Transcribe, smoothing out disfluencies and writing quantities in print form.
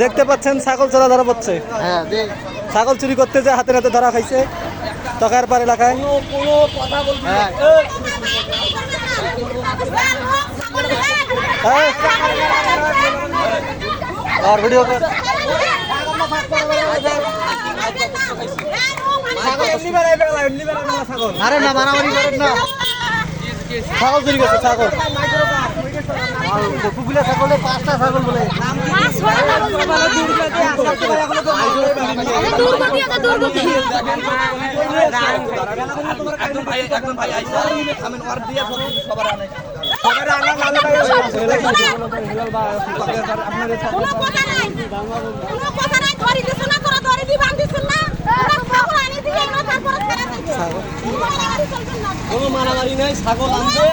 দেখতে পাচ্ছেন ছাগল চোরা ধরা পড়ছে। ছাগল চুরি করতে যে হাতে হাতে ধরা খাইছে তকার পার এলাকায়। আর ভিডিও কর আরে না মারামারি করেন না। ছাগল চুরি করছে ছাগল কুকুলা ছাগলে 5টা ছাগল বলে মারামারি নাই ছাগল আনছে।